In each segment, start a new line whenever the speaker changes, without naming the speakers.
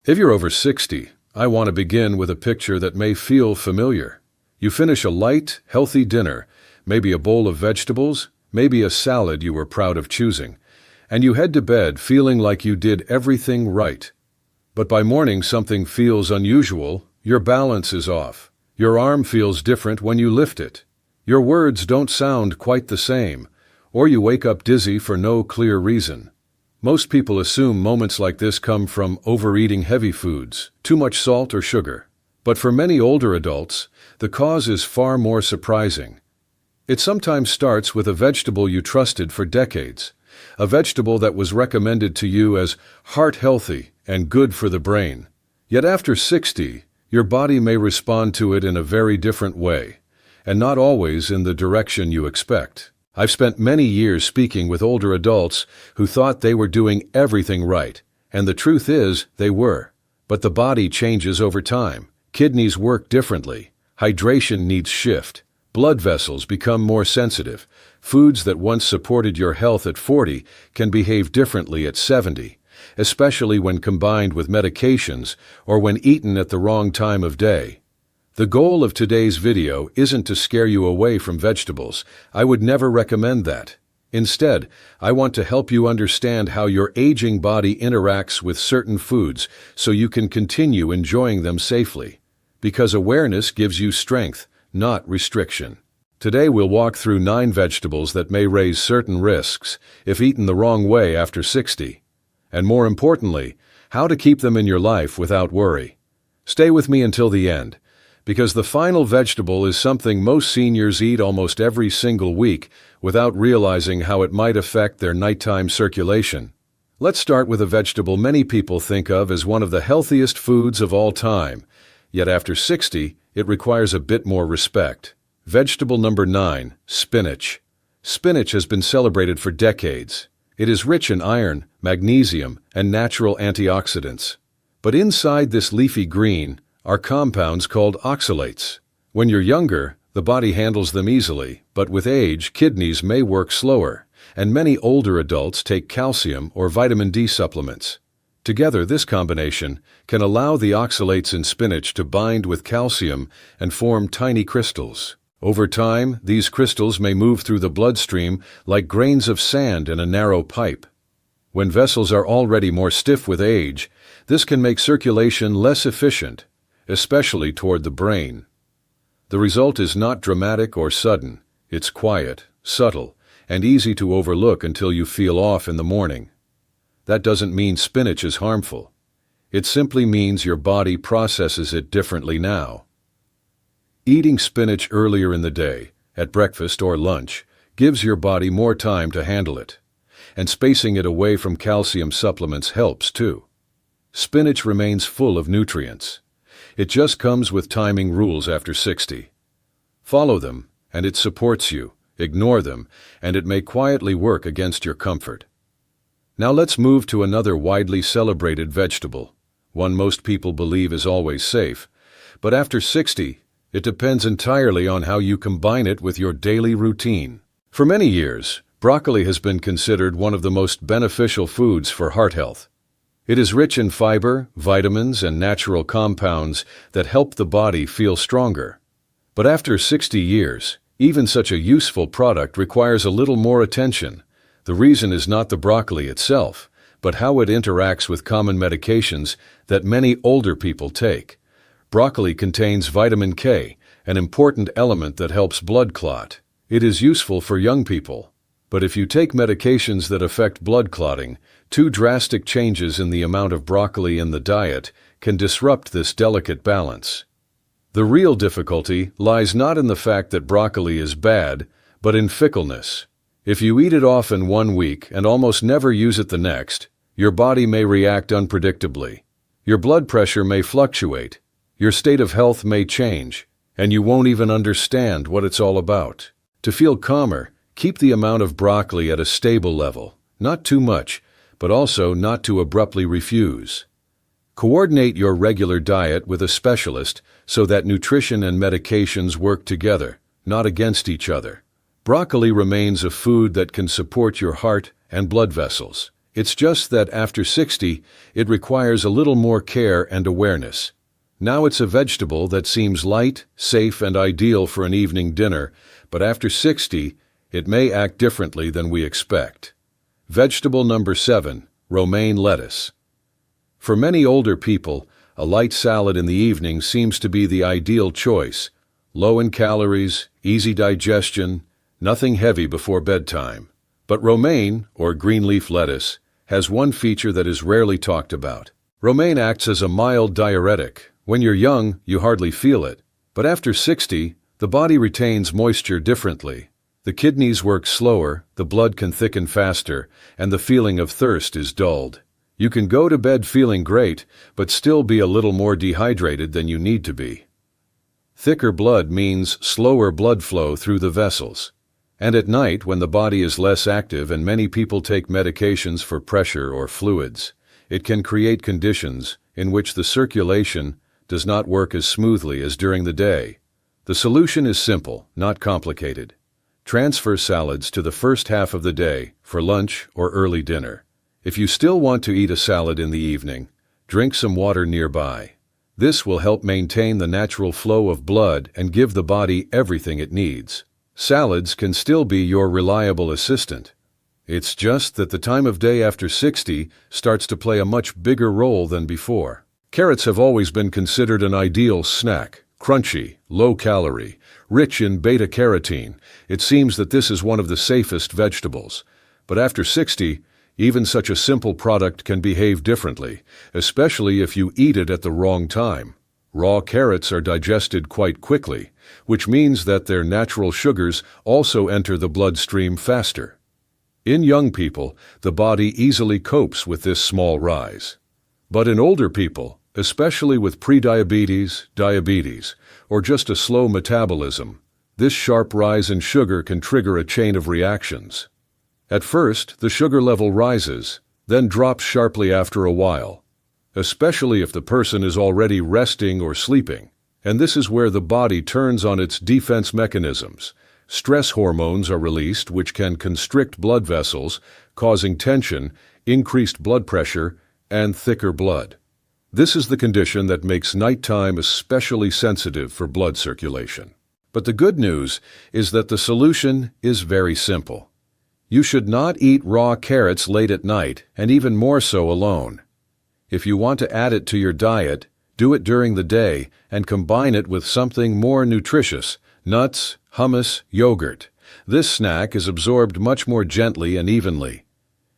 If you're over 60, I want to begin with a picture that may feel familiar. You finish a light, healthy dinner, maybe a bowl of vegetables, maybe a salad you were proud of choosing, and you head to bed feeling like you did everything right. But by morning something feels unusual, your balance is off. Your arm feels different when you lift it. Your words don't sound quite the same, or you wake up dizzy for no clear reason. Most people assume moments like this come from overeating heavy foods, too much salt or sugar. But for many older adults, the cause is far more surprising. It sometimes starts with a vegetable you trusted for decades, a vegetable that was recommended to you as heart-healthy and good for the brain. Yet after 60, your body may respond to it in a very different way, and not always in the direction you expect. I've spent many years speaking with older adults who thought they were doing everything right, and the truth is they were. But the body changes over time. Kidneys work differently. Hydration needs shift. Blood vessels become more sensitive. Foods that once supported your health at 40 can behave differently at 70, especially when combined with medications or when eaten at the wrong time of day. The goal of today's video isn't to scare you away from vegetables. I would never recommend that. Instead, I want to help you understand how your aging body interacts with certain foods so you can continue enjoying them safely. Because awareness gives you strength, not restriction. Today we'll walk through 9 vegetables that may raise certain risks if eaten the wrong way after 60. And more importantly, how to keep them in your life without worry. Stay with me until the end, because the final vegetable is something most seniors eat almost every single week without realizing how it might affect their nighttime circulation. Let's start with a vegetable many people think of as one of the healthiest foods of all time, yet after 60, it requires a bit more respect. Vegetable number 9, spinach. Spinach has been celebrated for decades. It is rich in iron, magnesium, and natural antioxidants. But inside this leafy green are compounds called oxalates. When you're younger, the body handles them easily, but with age, kidneys may work slower, and many older adults take calcium or vitamin D supplements. Together, this combination can allow the oxalates in spinach to bind with calcium and form tiny crystals. Over time, these crystals may move through the bloodstream like grains of sand in a narrow pipe. When vessels are already more stiff with age, this can make circulation less efficient, especially toward the brain. The result is not dramatic or sudden. It's quiet, subtle, and easy to overlook until you feel off in the morning. That doesn't mean spinach is harmful. It simply means your body processes it differently now. Eating spinach earlier in the day, at breakfast or lunch, gives your body more time to handle it. And spacing it away from calcium supplements helps too. Spinach remains full of nutrients. It just comes with timing rules after 60. Follow them, and it supports you. Ignore them, and it may quietly work against your comfort. Now let's move to another widely celebrated vegetable, one most people believe is always safe. But after 60, it depends entirely on how you combine it with your daily routine. For many years, broccoli has been considered one of the most beneficial foods for heart health. It is rich in fiber, vitamins, and natural compounds that help the body feel stronger. But after 60 years, even such a useful product requires a little more attention. The reason is not the broccoli itself, but how it interacts with common medications that many older people take. Broccoli contains vitamin K, an important element that helps blood clot. It is useful for young people. But if you take medications that affect blood clotting, 2 drastic changes in the amount of broccoli in the diet can disrupt this delicate balance. The real difficulty lies not in the fact that broccoli is bad, but in fickleness. If you eat it often one week and almost never use it the next, your body may react unpredictably. Your blood pressure may fluctuate, your state of health may change, and you won't even understand what it's all about. To feel calmer, keep the amount of broccoli at a stable level, not too much, but also not to abruptly refuse. Coordinate your regular diet with a specialist so that nutrition and medications work together, not against each other. Broccoli remains a food that can support your heart and blood vessels. It's just that after 60, it requires a little more care and awareness. Now it's a vegetable that seems light, safe, and ideal for an evening dinner, but after 60, it may act differently than we expect. Vegetable number 7, romaine lettuce. For many older people, a light salad in the evening seems to be the ideal choice. Low in calories, easy digestion, nothing heavy before bedtime. But romaine, or green leaf lettuce, has one feature that is rarely talked about. Romaine acts as a mild diuretic. When you're young, you hardly feel it. But after 60, the body retains moisture differently. The kidneys work slower, the blood can thicken faster, and the feeling of thirst is dulled. You can go to bed feeling great, but still be a little more dehydrated than you need to be. Thicker blood means slower blood flow through the vessels. And at night, when the body is less active and many people take medications for pressure or fluids, it can create conditions in which the circulation does not work as smoothly as during the day. The solution is simple, not complicated. Transfer salads to the first half of the day for lunch or early dinner. If you still want to eat a salad in the evening, drink some water nearby. This will help maintain the natural flow of blood and give the body everything it needs. Salads can still be your reliable assistant. It's just that the time of day after 60 starts to play a much bigger role than before. Carrots have always been considered an ideal snack. Crunchy, low-calorie, rich in beta-carotene. It seems that this is one of the safest vegetables. But after 60, even such a simple product can behave differently, especially if you eat it at the wrong time. Raw carrots are digested quite quickly, which means that their natural sugars also enter the bloodstream faster. In young people, the body easily copes with this small rise. But in older people, especially with prediabetes, diabetes, or just a slow metabolism, this sharp rise in sugar can trigger a chain of reactions. At first, the sugar level rises, then drops sharply after a while, especially if the person is already resting or sleeping. And this is where the body turns on its defense mechanisms. Stress hormones are released, which can constrict blood vessels, causing tension, increased blood pressure, and thicker blood. This is the condition that makes nighttime especially sensitive for blood circulation. But the good news is that the solution is very simple. You should not eat raw carrots late at night, and even more so alone. If you want to add it to your diet, do it during the day and combine it with something more nutritious: nuts, hummus, yogurt. This snack is absorbed much more gently and evenly.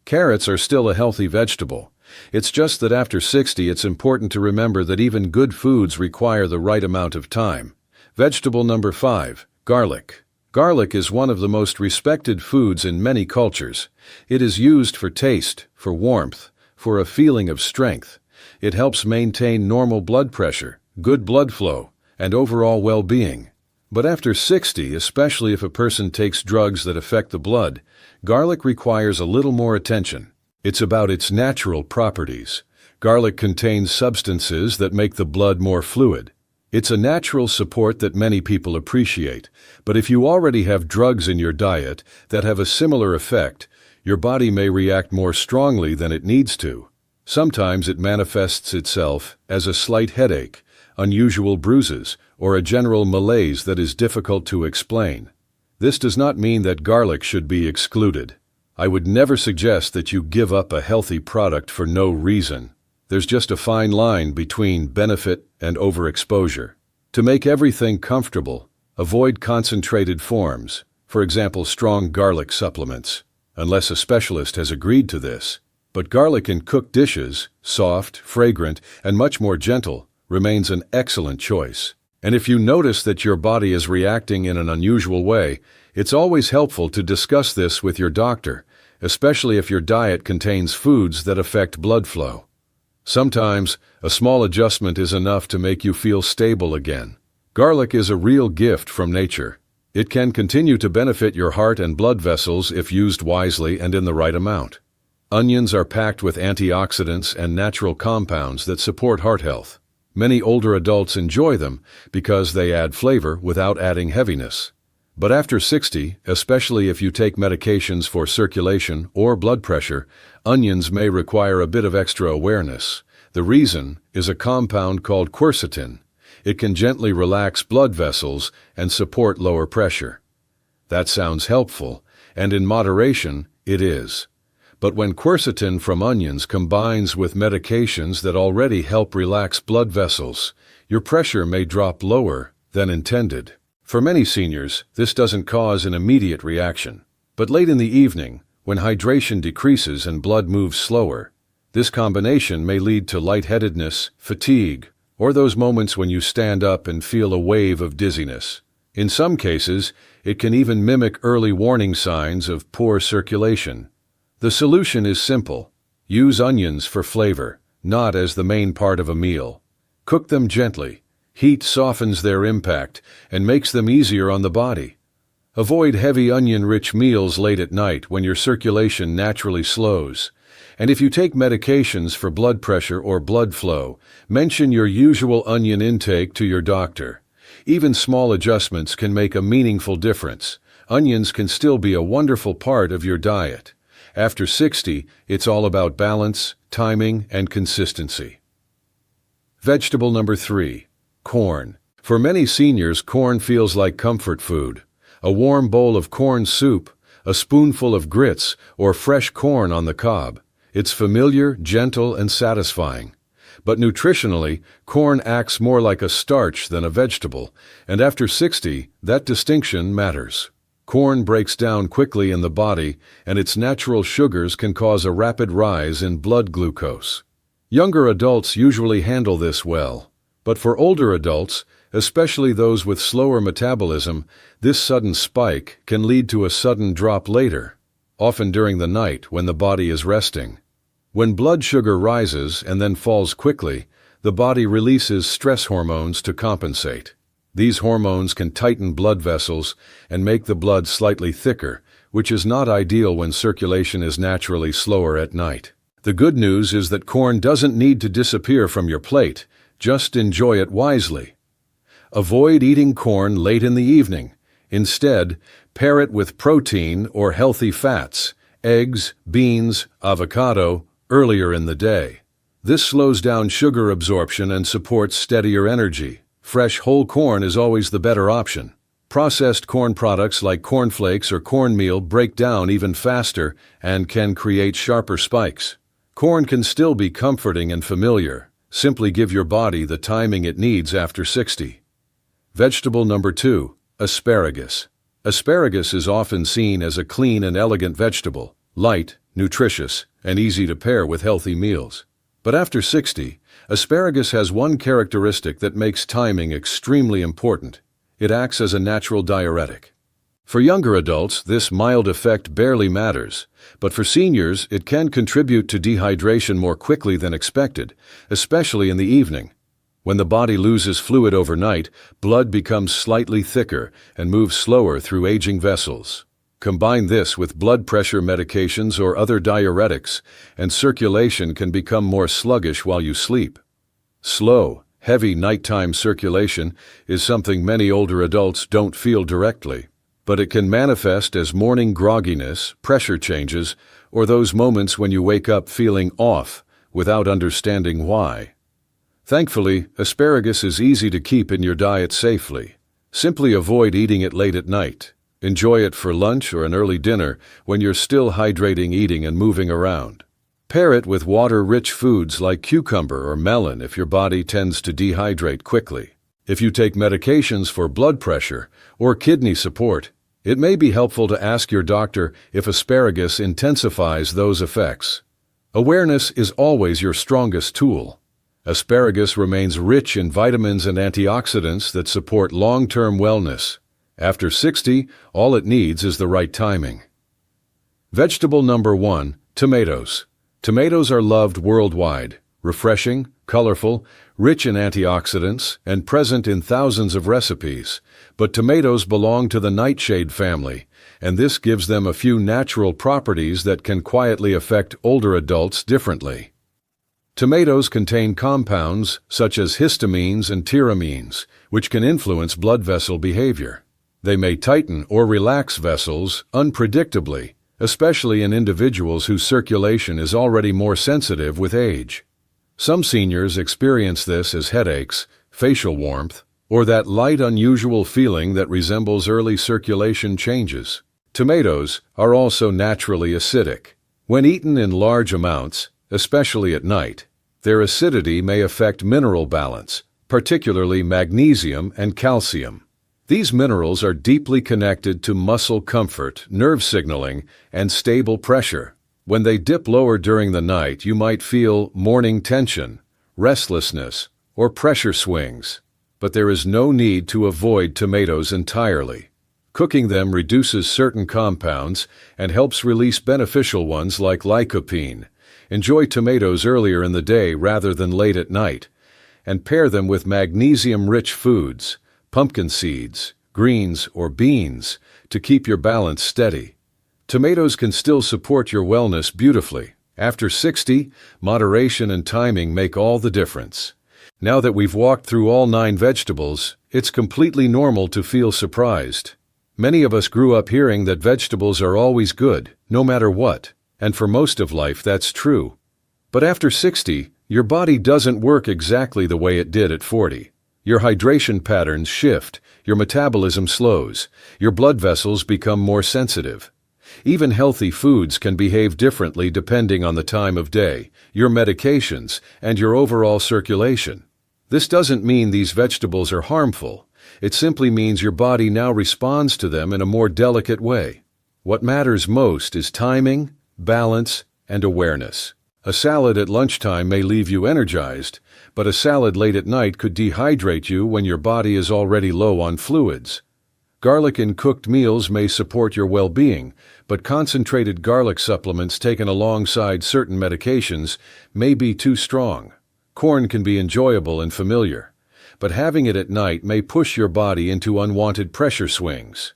Carrots are still a healthy vegetable. It's just that after 60, it's important to remember that even good foods require the right amount of time. Vegetable number 5, garlic. Garlic is one of the most respected foods in many cultures. It is used for taste, for warmth, for a feeling of strength. It helps maintain normal blood pressure, good blood flow, and overall well-being. But after 60, especially if a person takes drugs that affect the blood, garlic requires a little more attention. It's about its natural properties. Garlic contains substances that make the blood more fluid. It's a natural support that many people appreciate, but if you already have drugs in your diet that have a similar effect, your body may react more strongly than it needs to. Sometimes it manifests itself as a slight headache, unusual bruises, or a general malaise that is difficult to explain. This does not mean that garlic should be excluded. I would never suggest that you give up a healthy product for no reason. There's just a fine line between benefit and overexposure. To make everything comfortable, avoid concentrated forms, for example strong garlic supplements, unless a specialist has agreed to this. But garlic in cooked dishes, soft, fragrant, and much more gentle, remains an excellent choice. And if you notice that your body is reacting in an unusual way, it's always helpful to discuss this with your doctor, especially if your diet contains foods that affect blood flow. Sometimes, a small adjustment is enough to make you feel stable again. Garlic is a real gift from nature. It can continue to benefit your heart and blood vessels if used wisely and in the right amount. Onions are packed with antioxidants and natural compounds that support heart health. Many older adults enjoy them because they add flavor without adding heaviness. But after 60, especially if you take medications for circulation or blood pressure, onions may require a bit of extra awareness. The reason is a compound called quercetin. It can gently relax blood vessels and support lower pressure. That sounds helpful, and in moderation, it is. But when quercetin from onions combines with medications that already help relax blood vessels, your pressure may drop lower than intended. For many seniors, this doesn't cause an immediate reaction. But late in the evening, when hydration decreases and blood moves slower, this combination may lead to lightheadedness, fatigue, or those moments when you stand up and feel a wave of dizziness. In some cases, it can even mimic early warning signs of poor circulation. The solution is simple. Use onions for flavor, not as the main part of a meal. Cook them gently. Heat softens their impact and makes them easier on the body. Avoid heavy onion-rich meals late at night when your circulation naturally slows. And if you take medications for blood pressure or blood flow, mention your usual onion intake to your doctor. Even small adjustments can make a meaningful difference. Onions can still be a wonderful part of your diet. After 60, it's all about balance, timing, and consistency. Vegetable number 3. Corn. For many seniors, corn feels like comfort food. A warm bowl of corn soup, a spoonful of grits, or fresh corn on the cob. It's familiar, gentle, and satisfying. But nutritionally, corn acts more like a starch than a vegetable, and after 60, that distinction matters. Corn breaks down quickly in the body, and its natural sugars can cause a rapid rise in blood glucose. Younger adults usually handle this well. But for older adults, especially those with slower metabolism, this sudden spike can lead to a sudden drop later, often during the night when the body is resting. When blood sugar rises and then falls quickly, the body releases stress hormones to compensate. These hormones can tighten blood vessels and make the blood slightly thicker, which is not ideal when circulation is naturally slower at night. The good news is that corn doesn't need to disappear from your plate. Just enjoy it wisely. Avoid eating corn late in the evening. Instead, pair it with protein or healthy fats, eggs, beans, avocado, earlier in the day. This slows down sugar absorption and supports steadier energy. Fresh whole corn is always the better option. Processed corn products like cornflakes or cornmeal break down even faster and can create sharper spikes. Corn can still be comforting and familiar. Simply give your body the timing it needs after 60. Vegetable number 2, asparagus. Asparagus is often seen as a clean and elegant vegetable, light, nutritious, and easy to pair with healthy meals. But after 60, asparagus has one characteristic that makes timing extremely important. It acts as a natural diuretic. For younger adults, this mild effect barely matters, but for seniors, it can contribute to dehydration more quickly than expected, especially in the evening. When the body loses fluid overnight, blood becomes slightly thicker and moves slower through aging vessels. Combine this with blood pressure medications or other diuretics, and circulation can become more sluggish while you sleep. Slow, heavy nighttime circulation is something many older adults don't feel directly. But it can manifest as morning grogginess, pressure changes, or those moments when you wake up feeling off without understanding why. Thankfully, asparagus is easy to keep in your diet safely. Simply avoid eating it late at night. Enjoy it for lunch or an early dinner when you're still hydrating, eating, and moving around. Pair it with water-rich foods like cucumber or melon if your body tends to dehydrate quickly. If you take medications for blood pressure or kidney support, it may be helpful to ask your doctor if asparagus intensifies those effects. Awareness is always your strongest tool. Asparagus remains rich in vitamins and antioxidants that support long-term wellness. After 60, all it needs is the right timing. Vegetable number 1, tomatoes. Tomatoes are loved worldwide, refreshing, colorful, rich in antioxidants, and present in thousands of recipes. But tomatoes belong to the nightshade family, and this gives them a few natural properties that can quietly affect older adults differently. Tomatoes contain compounds such as histamines and tyramines, which can influence blood vessel behavior. They may tighten or relax vessels unpredictably, especially in individuals whose circulation is already more sensitive with age. Some seniors experience this as headaches, facial warmth, or that light unusual feeling that resembles early circulation changes. Tomatoes are also naturally acidic. When eaten in large amounts, especially at night, their acidity may affect mineral balance, particularly magnesium and calcium. These minerals are deeply connected to muscle comfort, nerve signaling, and stable pressure. When they dip lower during the night, you might feel morning tension, restlessness, or pressure swings. But there is no need to avoid tomatoes entirely. Cooking them reduces certain compounds and helps release beneficial ones like lycopene. Enjoy tomatoes earlier in the day rather than late at night, and pair them with magnesium-rich foods, pumpkin seeds, greens, or beans to keep your balance steady. Tomatoes can still support your wellness beautifully. After 60, moderation and timing make all the difference. Now that we've walked through all 9 vegetables, it's completely normal to feel surprised. Many of us grew up hearing that vegetables are always good, no matter what, and for most of life that's true. But after 60, your body doesn't work exactly the way it did at 40. Your hydration patterns shift, your metabolism slows, your blood vessels become more sensitive. Even healthy foods can behave differently depending on the time of day, your medications, and your overall circulation. This doesn't mean these vegetables are harmful. It simply means your body now responds to them in a more delicate way. What matters most is timing, balance, and awareness. A salad at lunchtime may leave you energized, but a salad late at night could dehydrate you when your body is already low on fluids. Garlic in cooked meals may support your well-being, but concentrated garlic supplements taken alongside certain medications may be too strong. Corn can be enjoyable and familiar, but having it at night may push your body into unwanted pressure swings.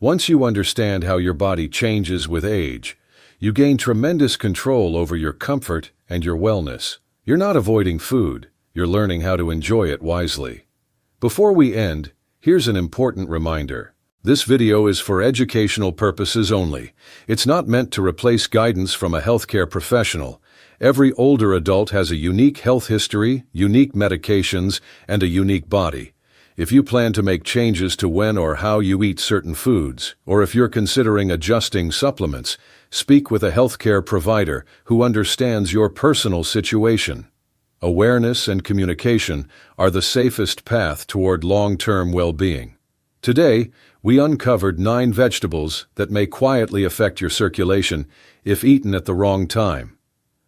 Once you understand how your body changes with age, you gain tremendous control over your comfort and your wellness. You're not avoiding food, you're learning how to enjoy it wisely. Before we end, here's an important reminder. This video is for educational purposes only. It's not meant to replace guidance from a healthcare professional. Every older adult has a unique health history, unique medications, and a unique body. If you plan to make changes to when or how you eat certain foods, or if you're considering adjusting supplements, speak with a healthcare provider who understands your personal situation. Awareness and communication are the safest path toward long-term well-being. Today, we uncovered 9 vegetables that may quietly affect your circulation if eaten at the wrong time.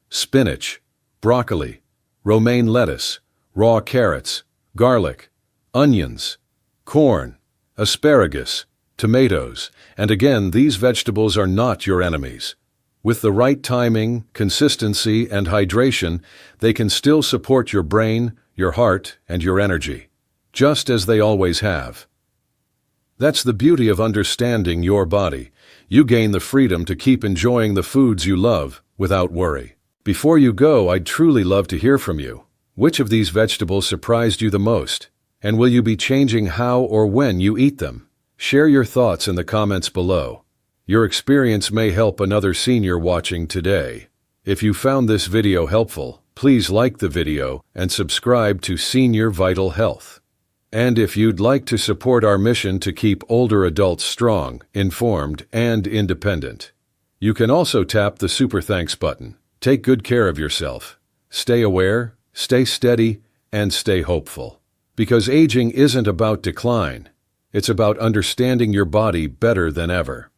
Spinach, broccoli, romaine lettuce, raw carrots, garlic, onions, corn, asparagus, tomatoes, and again, these vegetables are not your enemies. With the right timing, consistency, and hydration, they can still support your brain, your heart, and your energy, just as they always have. That's the beauty of understanding your body. You gain the freedom to keep enjoying the foods you love without worry. Before you go, I'd truly love to hear from you. Which of these vegetables surprised you the most? And will you be changing how or when you eat them? Share your thoughts in the comments below. Your experience may help another senior watching today. If you found this video helpful, please like the video and subscribe to Senior Vital Health. And if you'd like to support our mission to keep older adults strong, informed, and independent, you can also tap the Super Thanks button. Take good care of yourself. Stay aware, stay steady, and stay hopeful. Because aging isn't about decline. It's about understanding your body better than ever.